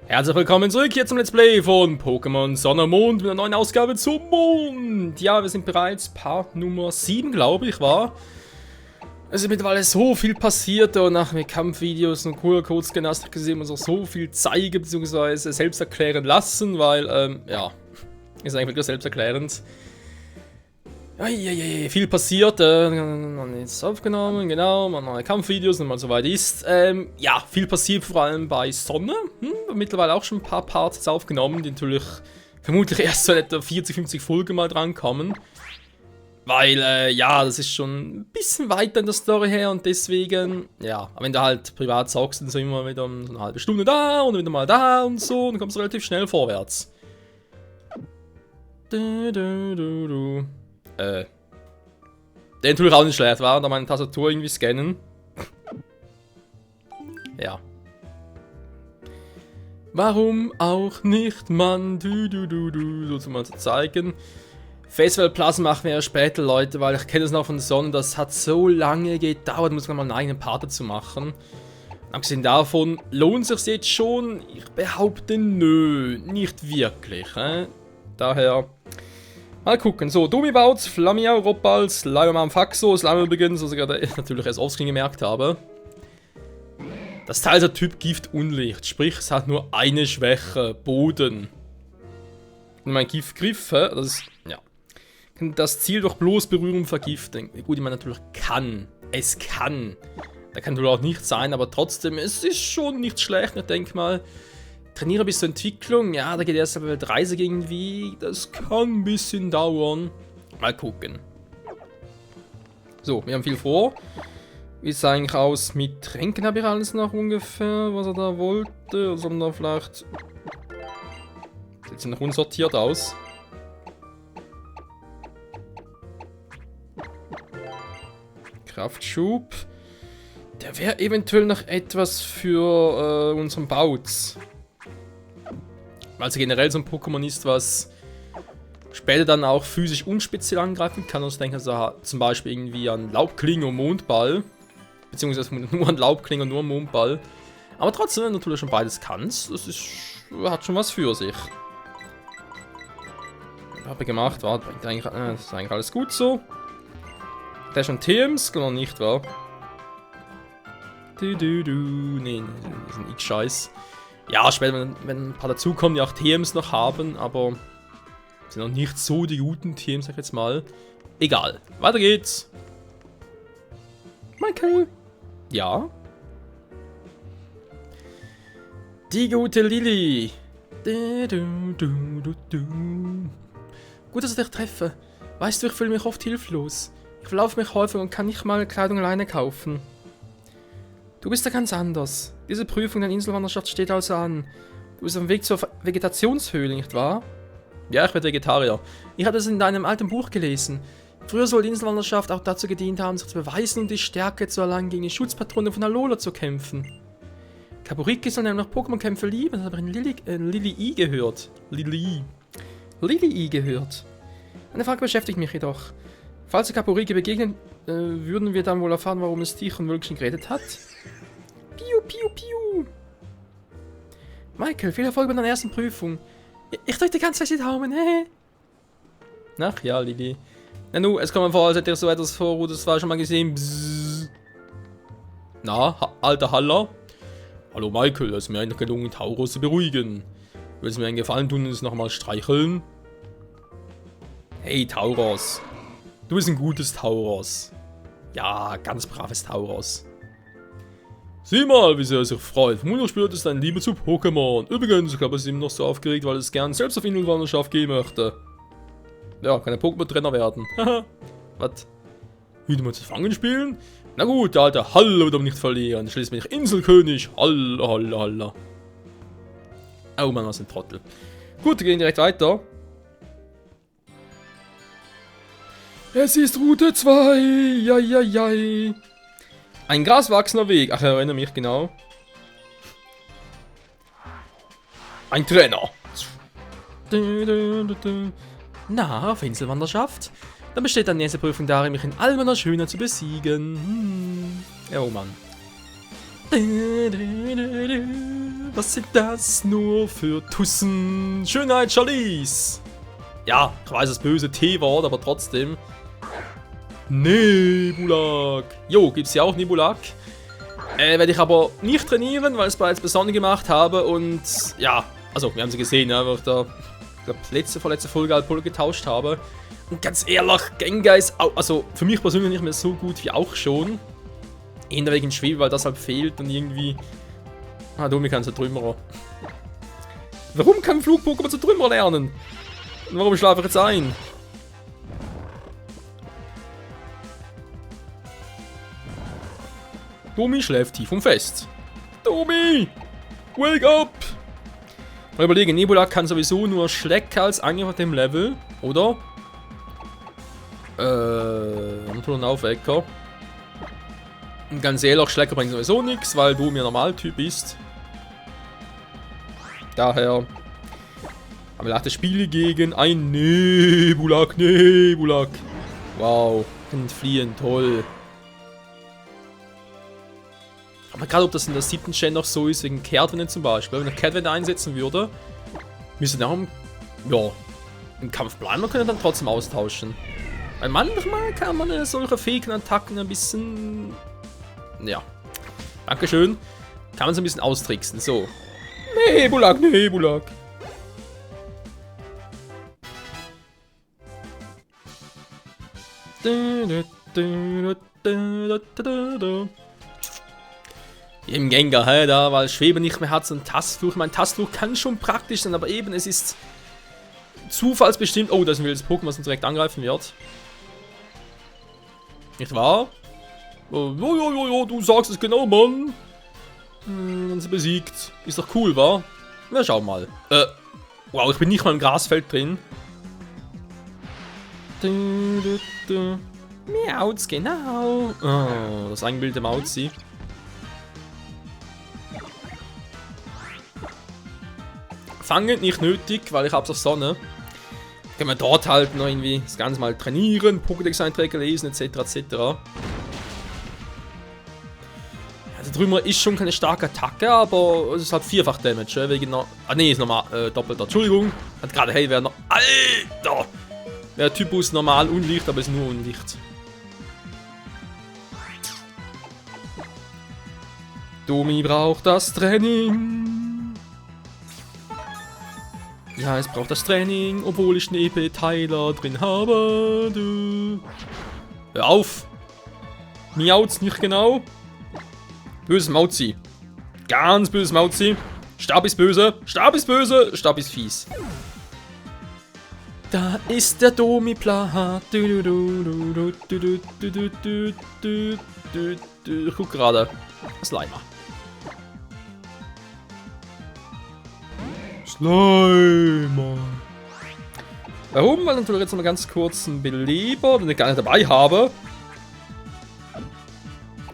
Herzlich willkommen zurück hier zum Let's Play von Pokémon Sonne und Mond mit einer neuen Ausgabe zum Mond. Ja, wir sind bereits Part Nummer 7, glaube ich, war. Es ist mittlerweile so viel passiert und nach den Kampfvideos und cooler Kurzgymnastik gesehen uns auch so viel zeigen bzw. selbst erklären lassen, weil, ja, ist eigentlich wirklich selbsterklärend. Viel passiert, jetzt aufgenommen, genau, mal neue Kampfvideos und mal so weit ist. Ja, viel passiert vor allem bei Sonne. Mittlerweile auch schon ein paar Parts jetzt aufgenommen, die natürlich vermutlich erst so etwa 40, 50 Folgen mal drankommen. Weil, ja, das ist schon ein bisschen weiter in der Story her und deswegen, ja, wenn du halt privat zockst, dann so immer wieder so eine halbe Stunde da und wieder mal da und so, dann kommst du relativ schnell vorwärts. Der natürlich auch nicht schlecht war, da meine Tastatur irgendwie scannen. Ja. Warum auch nicht, Mann? So zu mal zu zeigen. Festival Plus machen wir ja später, Leute, weil ich kenne das noch von Sonne, das hat so lange gedauert, muss man mal einen eigenen Part dazu machen. Abgesehen davon, lohnt sich jetzt schon? Ich behaupte, nö, nicht wirklich. Daher, mal gucken. So, Dumibaut, Flamiau, Roppal, Slimeman, Faxo, Slime übrigens, was ich gerade natürlich erst offscreen gemerkt habe. Das Teil ist der Typ Gift Unlicht, sprich, es hat nur eine Schwäche, Boden. Und mein Giftgriff, das ist, ja. Das Ziel durch bloß Berührung vergiften. Gut, ich meine natürlich kann. Es kann. Da kann wohl auch nicht sein, aber trotzdem, es ist schon nicht schlecht. Ich denke mal, trainiere bis zur Entwicklung. Ja, da geht erst aber 30 irgendwie. Das kann ein bisschen dauern. Mal gucken. So, wir haben viel vor. Wie sieht es eigentlich aus mit Tränken? Habe ich alles noch ungefähr, was er da wollte? Also haben da vielleicht. Sieht es noch unsortiert aus. Kraftschub. Der wäre eventuell noch etwas für unseren Bautz. Weil es generell so ein Pokémon ist, was später dann auch physisch unspeziell angreifen kann. Also ich denke also zum Beispiel irgendwie an Laubklinge und Mondball. Beziehungsweise nur an Laubklinge und nur an Mondball. Aber trotzdem, wenn du natürlich schon beides kannst, das ist, hat schon was für sich. Habe ich gemacht, war, bringt eigentlich, das ist eigentlich alles gut so. Der ist schon TMs, genau nicht, wahr? Nee, das ist ein X-Scheiß. Ja, später, wenn ein paar dazukommen, die auch TMs noch haben, aber sind noch nicht so die guten TMs, sag ich jetzt mal. Egal, weiter geht's. Michael. Ja. Die gute Lilly. Gut, dass ich dich treffe. Weißt du, ich fühle mich oft hilflos. Ich verlaufe mich häufig und kann nicht mal Kleidung alleine kaufen. Du bist ja ganz anders. Diese Prüfung der Inselwanderschaft steht also an. Du bist auf dem Weg zur Vegetationshöhle, nicht wahr? Ja, ich bin Vegetarier. Ich hatte es in deinem alten Buch gelesen. Früher soll die Inselwanderschaft auch dazu gedient haben, sich zu beweisen und die Stärke zu erlangen, gegen die Schutzpatrone von Alola zu kämpfen. Kaburiki soll nämlich Pokémon-Kämpfe lieben, das habe ich in Lili gehört. Lili gehört. Eine Frage beschäftigt mich jedoch. Falls wir Kaburiki begegnen, würden wir dann wohl erfahren, warum es dich und Wölkchen gerettet hat? Piu, piu, piu. Michael, viel Erfolg bei deiner ersten Prüfung. Ich drücke dir ganz fest die Daumen, Ach ja, Lili. Na nu, es kommt mir vor, als hätte ich so etwas vor, das war schon mal gesehen. Bzzz. Na, alter Haller. Hallo Michael, es ist mir eigentlich gelungen, Tauros zu beruhigen. Willst du mir einen Gefallen tun und es nochmal streicheln? Hey Tauros. Du bist ein gutes Tauros. Ja, ganz braves Tauros. Sieh mal, wie sehr er sich freut. Vermutlich spürt es deine Liebe zu Pokémon. Übrigens, ich glaube, es ist ihm noch so aufgeregt, weil es gern selbst auf Inselwanderschaft gehen möchte. Ja, kann ein Pokémon-Trainer werden. Haha. Was? Wieder mal zu fangen spielen? Na gut, Alter, Hallo, doch nicht verlieren. Schließlich bin ich Inselkönig. Hallo, hallo, hallo. Oh Mann, was ein Trottel. Gut, wir gehen direkt weiter. Es ist Route 2. Jai. Ein graswachsender Weg. Ach, ich erinnere mich genau. Ein Trainer. Na, auf Inselwanderschaft? Dann besteht deine nächste Prüfung darin, mich in all meiner Schönheit zu besiegen. Ja, oh Mann. Was sind das nur für Tussen? Schönheit, Charlize! Ja, ich weiß, das böse T-Wort, aber trotzdem. Nebulak. Jo, gibt's ja auch Nebulak. Werde ich aber nicht trainieren, weil ich es bereits bei Sonne gemacht habe und ja, also wir haben sie gesehen, ja, wo ich da, ich glaube, vorletzte Folge halt Pulle getauscht habe. Und ganz ehrlich, Gengar ist auch, also für mich persönlich nicht mehr so gut wie auch schon. Eher wegen Schwebe, weil das halt fehlt und irgendwie. Ah, Domi kann zu Trümmerer. Warum kann Flug-Pokémon zu Trümmerer lernen? Und warum schlafe ich jetzt ein? Domi schläft tief und fest. Domi! Wake up! Mal überlegen, Nebulak kann sowieso nur Schlecker als Angriff auf dem Level, oder? Ein Aufwecker. Und ganz ehrlich, Schlecker bringt sowieso nichts, weil Domi ein Normaltyp ist. Daher haben wir das Spiel gegen ein Nebulak. Wow, kann fliehen, toll. Aber gerade ob das in der 7. Gen noch so ist, wegen Kehrtwende zum Beispiel. Wenn er Kehrtwende einsetzen würde, müsste darum, ja, im Kampf bleiben, man könnte dann trotzdem austauschen. Weil manchmal kann man solche fähigen Attacken ein bisschen, ja, dankeschön, kann man so ein bisschen austricksen. So, Nebulak. Im Gengar, hä, da, weil Schwebe nicht mehr hat, so ein Tastfluch. Mein Tastfluch kann schon praktisch sein, aber eben, es ist zufallsbestimmt. Oh, das ist ein wildes Pokémon, was uns direkt angreifen wird. Nicht wahr? Oh, du sagst es genau, Mann. Dann ist er besiegt. Ist doch cool, wa? Na, schau mal. Wow, ich bin nicht mal im Grasfeld drin. Miauts, genau. Oh, das eingebildete Mauzi. Fangen nicht nötig, weil ich hab's auf Sonne. Können wir dort halt noch irgendwie das Ganze mal trainieren, Pokédex-Einträge lesen, etc. etc. Ja, der Trümmer ist schon keine starke Attacke, aber es ist halt vierfach Damage, wegen noch. Ah ne, ist normal, doppelter, Entschuldigung. Hat gerade, hey, wäre noch. Alter! Wäre Typus normal Unlicht, aber ist nur Unlicht. Domi braucht das Training. Ja, es braucht das Training, obwohl ich Schneepeteiler drin habe. Du. Hör auf! Miauts nicht genau. Böses Mauzi. Ganz böses Mauzi. Stab ist böse. Stab ist böse. Stab ist fies. Da ist der Domi-Plat. Ich guck gerade. Slimer. Warum? Weil ich natürlich jetzt noch mal ganz kurz einen Beleber, den ich gar nicht dabei habe.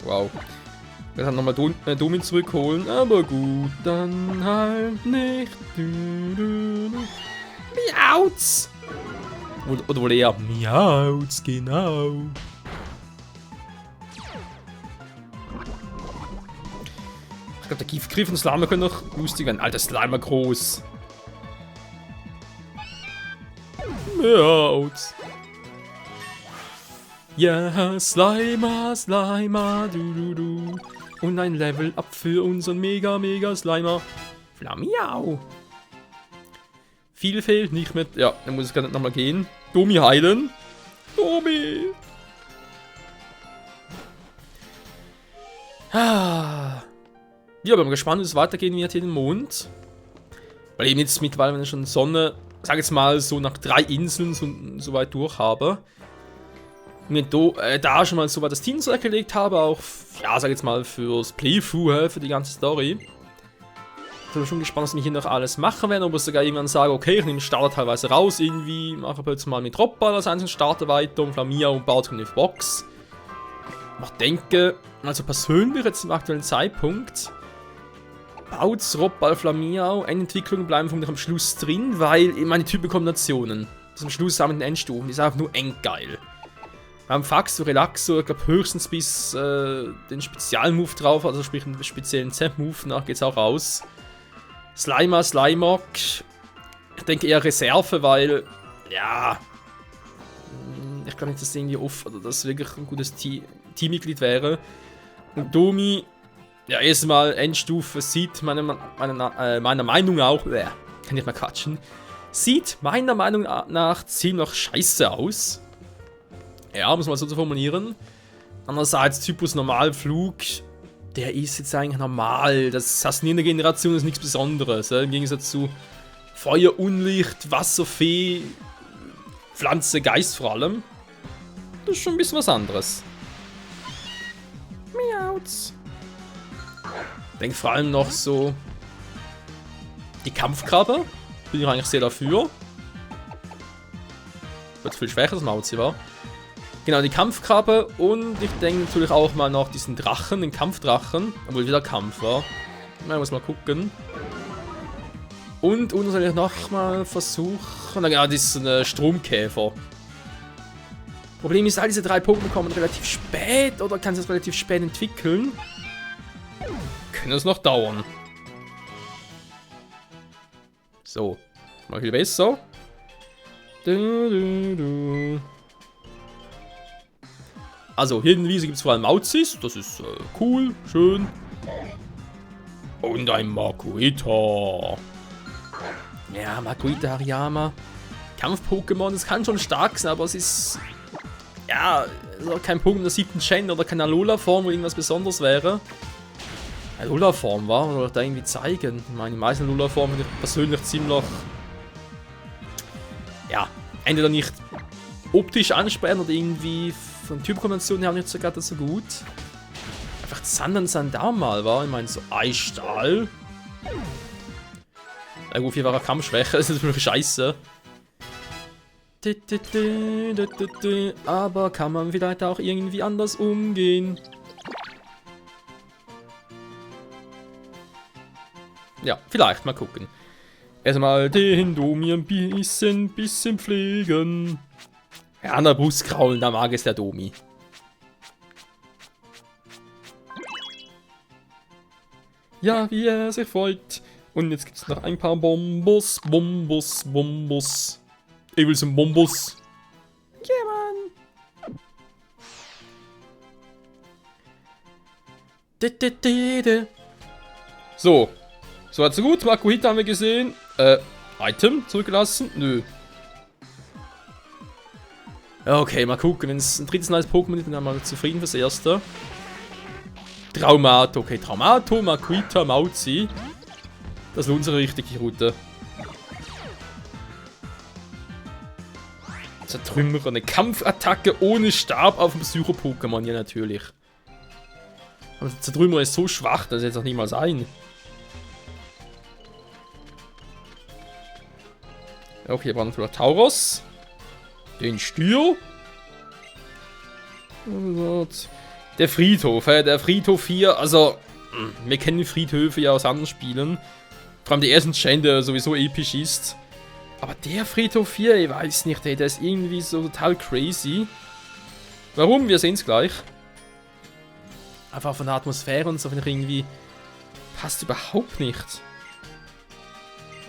Wow. Wir können nochmal Domi zurückholen, aber gut, dann halt nicht. Miauts! Oder wohl eher Miauts, genau. Ich glaube, der Giftgriff und Slimer können noch lustig werden. Alter, Slimer groß. Miauts. Ja, Slimer, du. Und ein Level-Up für unseren mega Slimer. Flamiau. Viel fehlt nicht mehr. Ja, dann muss ich gar nicht nochmal gehen. Domi heilen. Domi. Ja, bin gespannt, wie es weitergehen wird hier den Mond. Weil eben jetzt mittlerweile, wenn ich schon Sonne, sag jetzt mal, so nach 3 Inseln so weit durch habe. Mir da schon mal so weit das Team zurückgelegt habe, auch, ja, sag jetzt mal, fürs Playthrough, für die ganze Story. Ich bin schon gespannt, was wir hier noch alles machen werden, ob ich sogar irgendwann sage, okay, ich nehme den Starter teilweise raus, irgendwie, mache plötzlich mal mit Robball als einzelnen Starter weiter und Flamia und baut eine Box. Ich denke, also persönlich jetzt zum aktuellen Zeitpunkt, baut Robball, Flamiau, Endentwicklungen bleiben von mir am Schluss drin, weil meine Typenkombinationen, das am Schluss haben mit den Endstufen, die ist einfach nur endgeil. Wir haben Faxo, Relaxo, ich glaube höchstens bis den Spezialmove drauf, also sprich einen speziellen Z-Move, nach geht's auch raus. Slimer. Ich denke eher Reserve, weil, ja, ich glaube nicht, dass irgendwie oder das wirklich ein gutes Teammitglied wäre. Und Domi, ja, erstmal Endstufe, sieht meiner Meinung nach, kann ich mal quatschen, sieht meiner Meinung nach ziemlich scheiße aus. Ja, muss man so formulieren. Andererseits, Typus Normalflug, der ist jetzt eigentlich normal. Das Assassinieren Generation ist nichts Besonderes. Im Gegensatz zu Feuer, Unlicht, Wasserfee, Pflanze, Geist vor allem. Das ist schon ein bisschen was anderes. Miauts. Ich denke vor allem noch so die Kampfkrabbe. Bin ich eigentlich sehr dafür. Wird viel schwächer, als Mauzi war. Genau, die Kampfkrabbe und ich denke natürlich auch mal noch diesen Drachen, den Kampfdrachen. Obwohl wieder Kampf war. Man muss mal gucken. Und soll ich nochmal versuchen. Ja, diesen Stromkäfer. Problem ist, all diese 3 Pokémon kommen relativ spät oder kann sich relativ spät entwickeln. Können es noch dauern. So, mal viel besser. Also, hier in der Wiese gibt es vor allem Mauzis. Das ist cool, schön. Und ein Makuhita. Ja, Makuhita, Hariyama. Kampf-Pokémon, das kann schon stark sein, aber es ist... Ja, also kein Pokémon der 7. Gen oder keine Alola-Form, wo irgendwas Besonderes wäre. Alola-Form war, oder da irgendwie zeigen. Ich meine, die meisten Alola-Formen finde ich persönlich ziemlich... Ja, entweder nicht optisch ansprechend oder irgendwie von Typkonventionen her nicht so gerade so gut. Einfach Sandal mal war, ich meine, so Eisstahl. Na gut, hier war er Kampfschwäche, das ist natürlich scheiße. Aber kann man vielleicht auch irgendwie anders umgehen? Ja, vielleicht, mal gucken. Erstmal den Domi ein bisschen pflegen. Ja, an der Brust kraulen, da mag es der Domi. Ja, wie er sich freut. Und jetzt gibt es noch ein paar Bombos. Ich will so einen Bombos. Ja, Mann. So. So weit so gut. Makuhita haben wir gesehen. Item zurückgelassen? Nö. Okay, mal gucken. Wenn es ein drittes neues Pokémon ist, dann sind wir mal zufrieden fürs erste. Traumato. Okay, Traumato, Makuhita, Mauzi. Das ist unsere richtige Route. Zertrümmerer, eine Kampfattacke ohne Stab auf dem Psycho-Pokémon, ja natürlich. Aber der Zertrümmerer ist so schwach, das setzt auch niemals ein. Okay, wir brauchen vielleicht Tauros. Den Stier. Der Friedhof, der Friedhof hier, also, wir kennen die Friedhöfe ja aus anderen Spielen. Vor allem die ersten Gen, der sowieso episch ist. Aber der Friedhof hier, ich weiß nicht, ey, der ist irgendwie so total crazy. Warum? Wir sehen es gleich. Einfach von der Atmosphäre und so, finde ich irgendwie... Passt überhaupt nicht.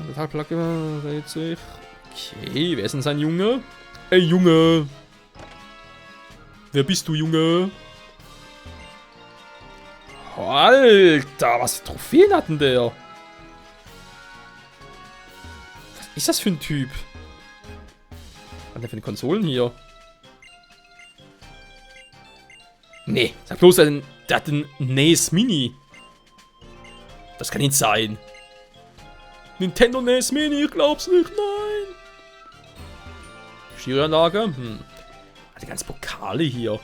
Total plagge, dreht sich. Okay, wer ist denn sein Junge? Ey, Junge! Wer bist du, Junge? Alter, was für Trophäen hat denn der? Was ist das für ein Typ? Was hat der für eine Konsolen hier? Nee, sag bloß, der hat einen NES Mini. Das kann nicht sein. Nintendo NES Mini, ich glaub's nicht, nein. Stieranlage, Die ganzen Pokale hier.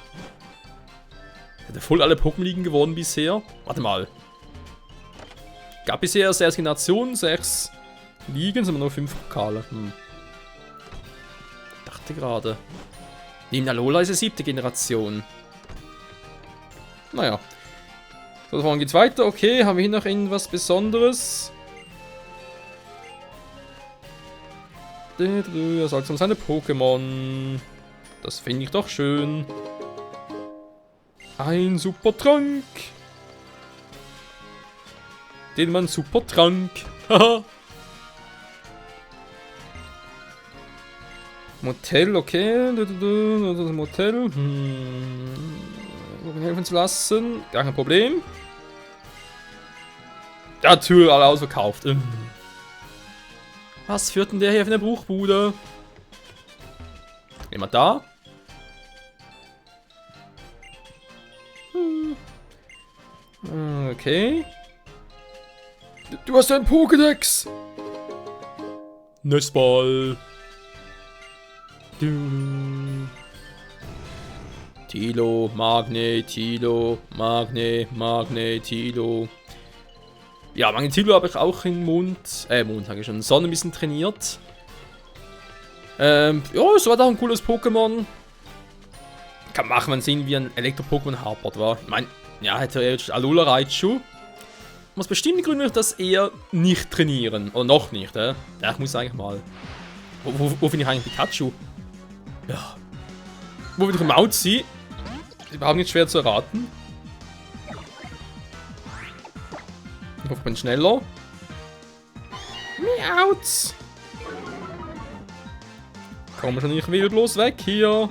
Hat er voll alle Pokémon liegen geworden bisher? Warte mal. Gab bisher 6 Generationen, 6 liegen, sind wir nur 5 Pokale. Dachte gerade. Neben Alola ist es 7. Generation. Naja. So, davon geht's weiter. Okay, haben wir hier noch irgendwas Besonderes? Er sagt um seine Pokémon. Das finde ich doch schön. Ein Supertrank. Den man Supertrank Haha. Motel, okay. Motel. Helfen zu lassen. Gar kein Problem. Ja, Tür alle ausverkauft. Was führt denn der hier für eine Bruchbude? Jemand da? Okay. Du hast einen Pokédex. Nestball. Tilo, Tilo. Ja, Magnetilo habe ich auch in Mond habe ich schon Sonne ein bisschen trainiert. Ja, es war da ein cooles Pokémon. Kann machen, wenn es irgendwie ein Elektro-Pokémon hapert war. Ich meine, ja, hätte er jetzt Alola Raichu. Muss bestimmt Gründe, dass er nicht trainieren. Oder noch nicht, Ja, ich muss eigentlich mal. Wo finde ich eigentlich Pikachu? Ja. Wo will ich im Mauzi? Ist überhaupt nicht schwer zu erraten. Ich hoffe, ich bin schneller. Miauz! Komm schon, ich will bloß weg hier.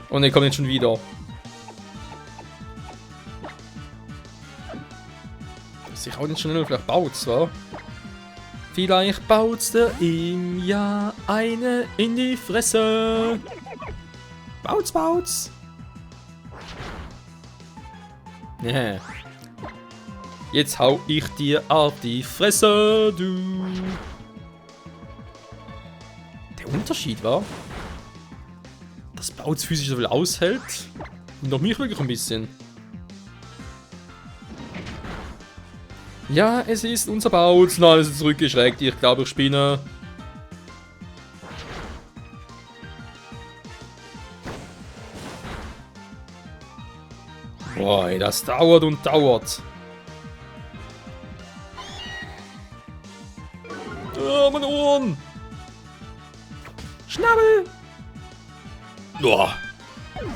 Oh ne, kommt jetzt schon wieder. Ich auch nicht schnell, vielleicht baut's, wa? Vielleicht baut's der ihm ja eine in die Fresse. Baut's. Yeah. Jetzt hau ich dir auf die Fresse, du. Der Unterschied war, dass Bautz physisch so viel aushält und noch mich wirklich ein bisschen. Ja, es ist unser Bautz. Nein, es ist zurückgeschreckt. Ich glaube, ich spinne. Boah, ey, das dauert und dauert. Oh, meine Ohren! Schnabel! Boah!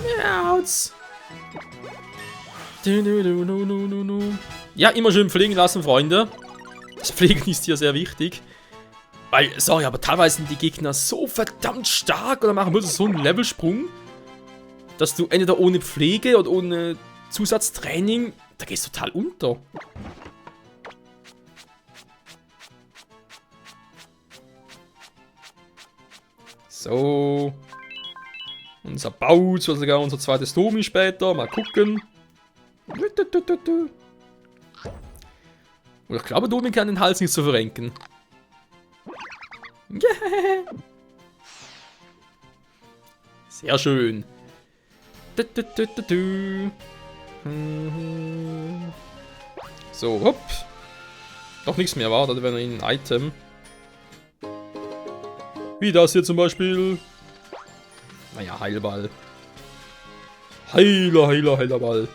Miauz! Ja, immer schön pflegen lassen, Freunde. Das Pflegen ist hier sehr wichtig. Weil, sorry, aber teilweise sind die Gegner so verdammt stark oder machen wirklich so einen Levelsprung, dass du entweder ohne Pflege oder ohne Zusatztraining, da gehst du total unter. So. Unser Bautz, oder sogar unser zweites Domi später. Mal gucken. Und ich glaube, Domi kann den Hals nicht so verrenken. Yeah. Sehr schön. So, hopp. Noch nichts mehr war, da wäre ein Item. Wie das hier zum Beispiel. Naja, Heilball. Heiler Ball.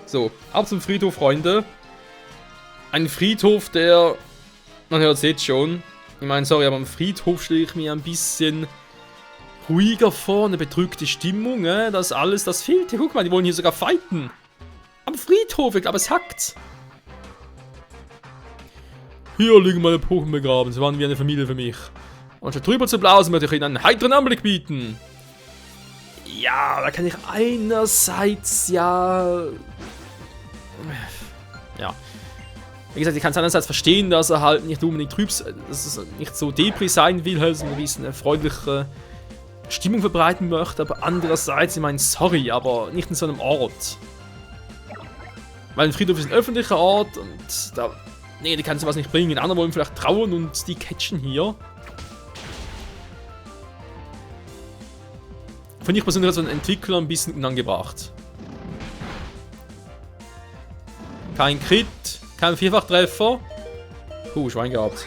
So, ab zum Friedhof, Freunde. Ein Friedhof, der... Man hört es jetzt schon. Ich meine, sorry, aber am Friedhof stelle ich mir ein bisschen ruhiger vor, eine bedrückte Stimmung, das alles, das fehlt. Ja, guck mal, die wollen hier sogar fighten. Am Friedhof, ich glaube, es hackt. Hier liegen meine Pokémon begraben, sie waren wie eine Familie für mich. Und statt drüber zu blasen, möchte ich ihnen einen heiteren Anblick bieten. Ja, da kann ich einerseits ja... Wie gesagt, ich kann es einerseits verstehen, dass er halt nicht unbedingt dass es nicht so Depri sein will, halt so ein bisschen eine freundliche Stimmung verbreiten möchte, aber andererseits, ich meine, sorry, aber nicht in so einem Ort. Weil ein Friedhof ist ein öffentlicher Ort und da... Nee, die kann sowas nicht bringen. Andere wollen vielleicht trauern und die catchen hier. Finde ich persönlich als ein Entwickler ein bisschen unangebracht. Kein Crit, kein Vierfachtreffer. Schwein gehabt.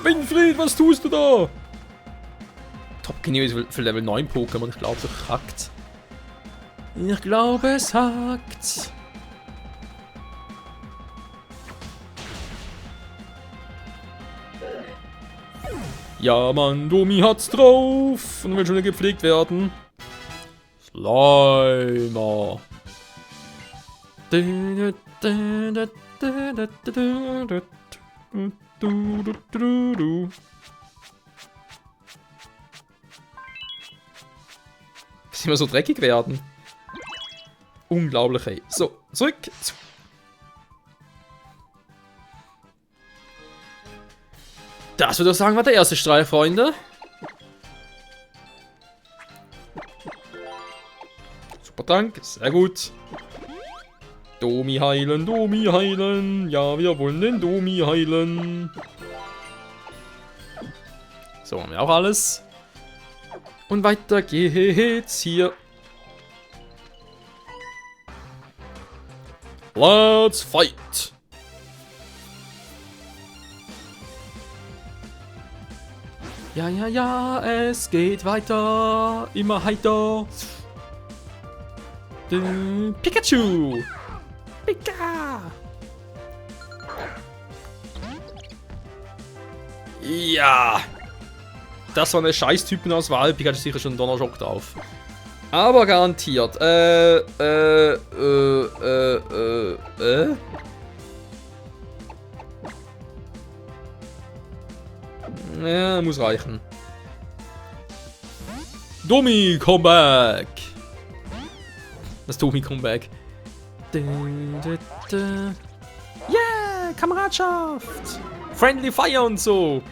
Winfried, was tust du da? Top Genie für Level 9 Pokémon. Ich glaube, es hackt. Ich glaube, es hackt. Ja, Mann, Domi hat's drauf und will schon gepflegt werden. Slimer. Dass immer so dreckig werden. Unglaublich, ey. So, zurück. Das würde ich sagen, war der erste Streich, Freunde. Super Dank, sehr gut. Domi heilen, Domi heilen. Ja, wir wollen den Domi heilen. So, haben wir auch alles. Und weiter geht's hier. Let's fight! Ja, ja, ja, es geht weiter. Immer heiter. Pikachu! Pika! Ja! Das war eine Scheiß-Typenauswahl. Pikachu ist sicher schon Donnerschock drauf. Aber garantiert. Ja, muss reichen. Domi, come back! Das Domi, come back. Yeah, Kameradschaft! Friendly Fire und so!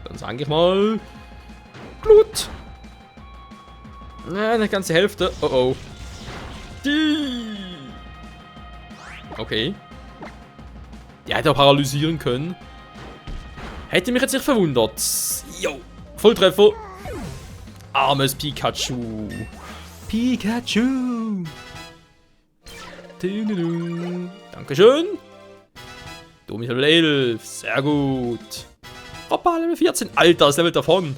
Dann sage ich mal... Blut! Ja, eine ganze Hälfte. Oh oh. Okay. Die hätte auch paralysieren können. Hätte mich jetzt nicht verwundert. Jo. Volltreffer. Armes Pikachu. Pikachu. Dankeschön. Domi Level 11. Sehr gut. Hoppa, Level 14. Alter, das Level davon.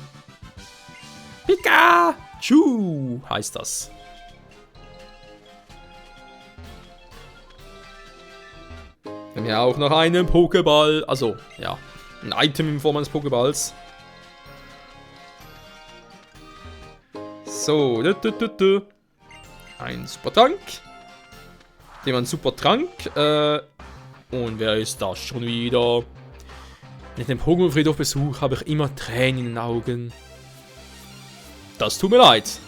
Pikachu heißt das. Wir haben ja auch noch einen Pokéball. Also, ja. Ein Item in Form eines Pokéballs. So. Ein Supertrank. Dem ein Supertrank. Und wer ist das schon wieder? Wenn ich den Pokémon-Friedhof besuche, habe ich immer Tränen in den Augen. Das tut mir leid.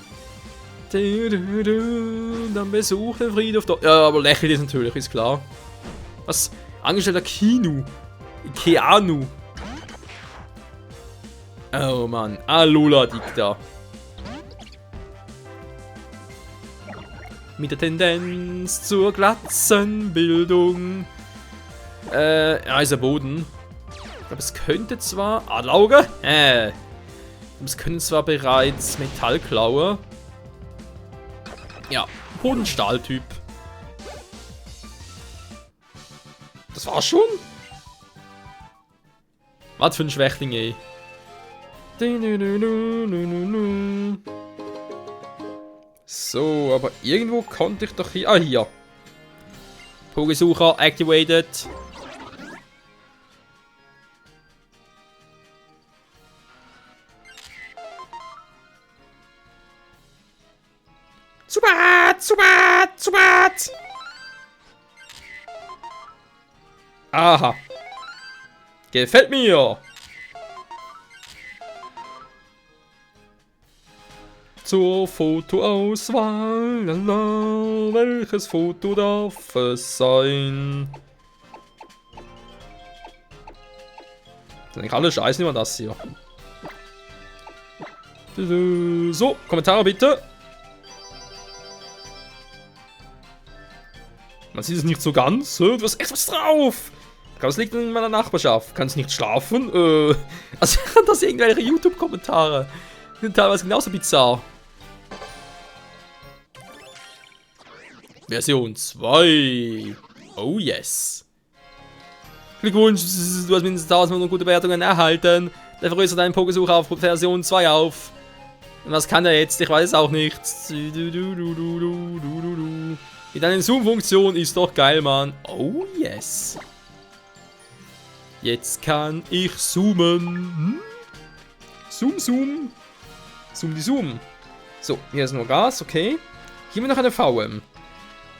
Dann besucht den Friedhof da. Ja, aber lächelt ist natürlich, ist klar. Was? Angestellter Keanu. Oh Mann. Alola Dicta. Mit der Tendenz zur Glatzenbildung. Ist der Boden. Ich glaube, es könnte zwar... Adlerauge? Es können zwar bereits Metallklaue. Ja, Bodenstahltyp. Das war's schon? Was für ein Schwächling, ey. So, aber irgendwo konnte ich doch hier... Ah, hier. Pokesucher activated. Zubat! Aha. Gefällt mir. Zur Fotoauswahl. Lala, welches Foto darf es sein? Ich alle scheiße, immer das hier. So, Kommentare bitte. Man sieht es nicht so ganz. Du hast echt was drauf. Das liegt in meiner Nachbarschaft. Kannst nicht schlafen? Also, das sind irgendwelche YouTube-Kommentare. Die sind teilweise genauso bizarr. Version 2. Oh yes. Glückwunsch, du hast mindestens 1000 gute Bewertungen erhalten. Der vergrößert deinen Pokesucher auf Version 2 auf. Und was kann er jetzt? Ich weiß es auch nicht. Mit einer Zoom-Funktion ist doch geil, Mann. Oh yes. Jetzt kann ich zoomen. Zoom. Zoom die Zoom. So, hier ist noch Gas, okay. Hier haben wir noch eine VM.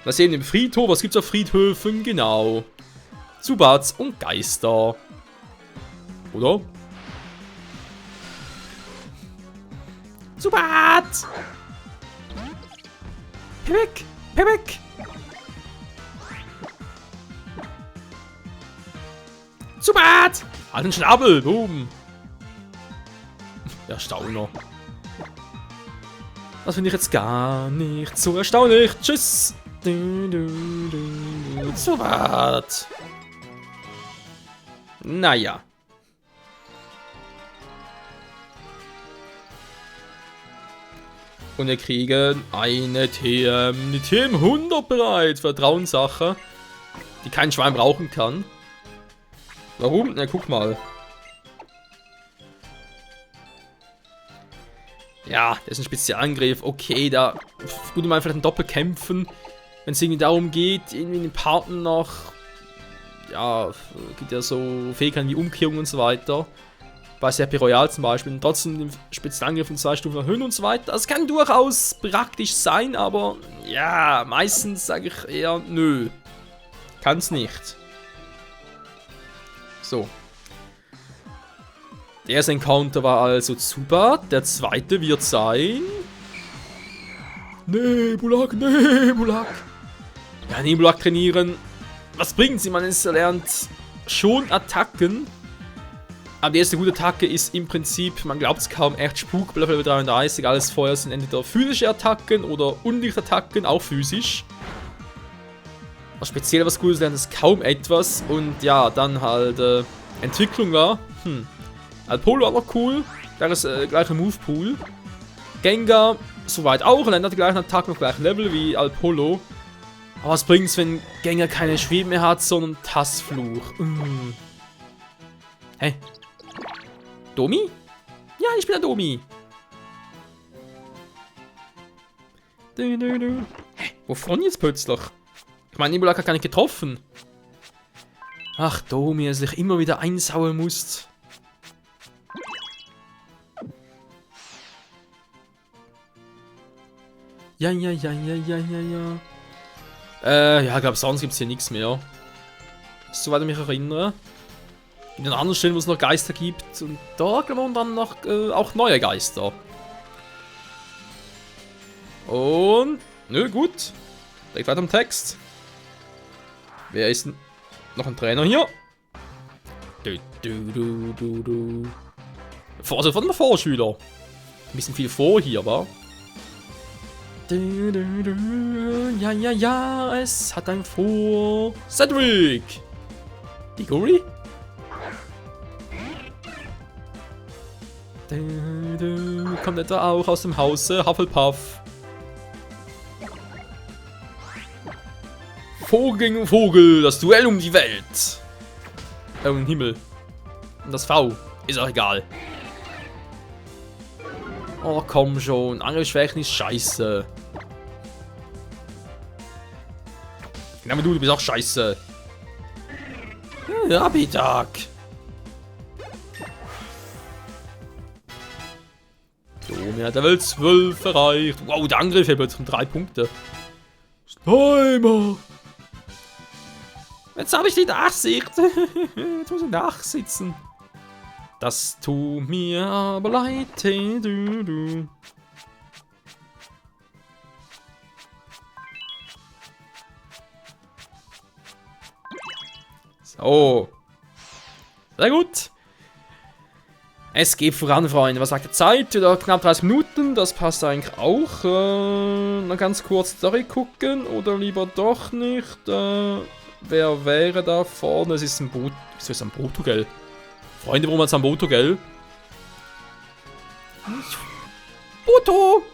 Was sehen wir im Friedhof? Was gibt's auf Friedhöfen? Genau. Zubats und Geister. Oder? Zubat! Pick! Pick! Zubat! An den Schnabel! Boom! Erstauner. Das finde ich jetzt gar nicht so erstaunlich. Tschüss! Zubat! Naja. Und wir kriegen eine TM. Die TM 100 bereit. Vertrauenssache. Die kein Schwein brauchen kann. Warum? Na, guck mal. Ja, das ist ein Spezialangriff. Okay, da würde man vielleicht ein Doppel kämpfen. Wenn es irgendwie darum geht, irgendwie den Partner noch. Ja, gibt ja so Fähigkeiten wie Umkehrung und so weiter. Bei CP Royal zum Beispiel. Und trotzdem den Spezialangriff um 2 Stufen erhöhen und so weiter. Das kann durchaus praktisch sein, aber ja, meistens sage ich eher nö. Kann's nicht. So. Der erste Encounter war also Zubat. Der zweite wird sein. Nebulak, Nebulak. Ja, Nebulak trainieren. Was bringt sie? Man lernt schon Attacken. Aber die erste gute Attacke ist im Prinzip, man glaubt es kaum, echt Spuk, Level 33. Alles vorher sind entweder physische Attacken oder Unlichtattacken, auch physisch. Was speziell was Gutes lernt, ist kaum etwas. Und ja, dann halt Entwicklung war. Alpolo war noch cool. Gleicher Move-Pool. Gengar, soweit auch. Und dann hat die gleichen Attacken auf gleichem Level wie Alpolo. Aber was bringt's, wenn Gengar keine Schwebe mehr hat, sondern Tassfluch? Hä? Domi? Ja, ich bin der Domi. Hä? Wovon jetzt plötzlich? Ich meine, Nebulak hat gar nicht getroffen. Ach, Domi, dass du dich immer wieder einsauen musst. Ja. Ja, ich glaube, sonst gibt es hier nichts mehr. Soweit ich mich erinnere. In den anderen Stellen, wo es noch Geister gibt. Und da glauben wir dann noch auch neue Geister. Und. Nö, gut. Direkt weiter im Text. Wer ist denn noch ein Trainer hier? Vorsicht von der Vorschüler. Ein bisschen viel vor hier, wa? Ja, es hat ein Vor. Cedric! Diggory? Kommt etwa auch aus dem Hause Hufflepuff. Vogel gegen Vogel, das Duell um die Welt. Um den Himmel. Und das V. Ist auch egal. Oh, komm schon. Angriffsschwächen ist scheiße. Genau wie du bist auch scheiße. Ja, Bitag. So, mir hat der Welt 12 erreicht. Wow, der Angriff hat plötzlich 3 Punkte. Slimer. Jetzt habe ich die Nachsicht. Jetzt muss ich nachsitzen. Das tut mir aber leid. So. Sehr gut. Es geht voran, Freunde. Was sagt die Zeit? Wieder knapp 30 Minuten. Das passt eigentlich auch. Noch ganz kurz Story gucken. Oder lieber doch nicht. Wer wäre da vorne? Es ist ein Boot. Wieso ist es ein Portugal? Freunde, warum hat es ein Portugal? Boto!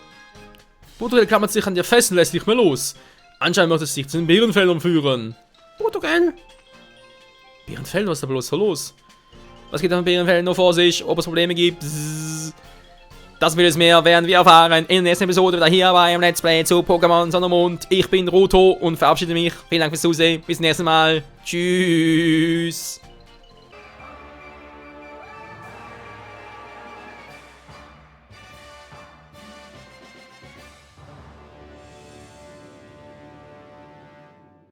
Portugal klammert sich an dir fest und lässt nicht mehr los. Anscheinend möchte es sich zu den Bärenfeldern führen. Portugal! Bärenfeld, was ist da bloß so los? Was geht an Bärenfeld noch vor sich? Ob es Probleme gibt? Das will es mehr, werden wir erfahren in der nächsten Episode wieder hier beim Let's Play zu Pokémon Sonne und Mond. Ich bin Roto und verabschiede mich. Vielen Dank fürs Zusehen. Bis zum nächsten Mal. Tschüss.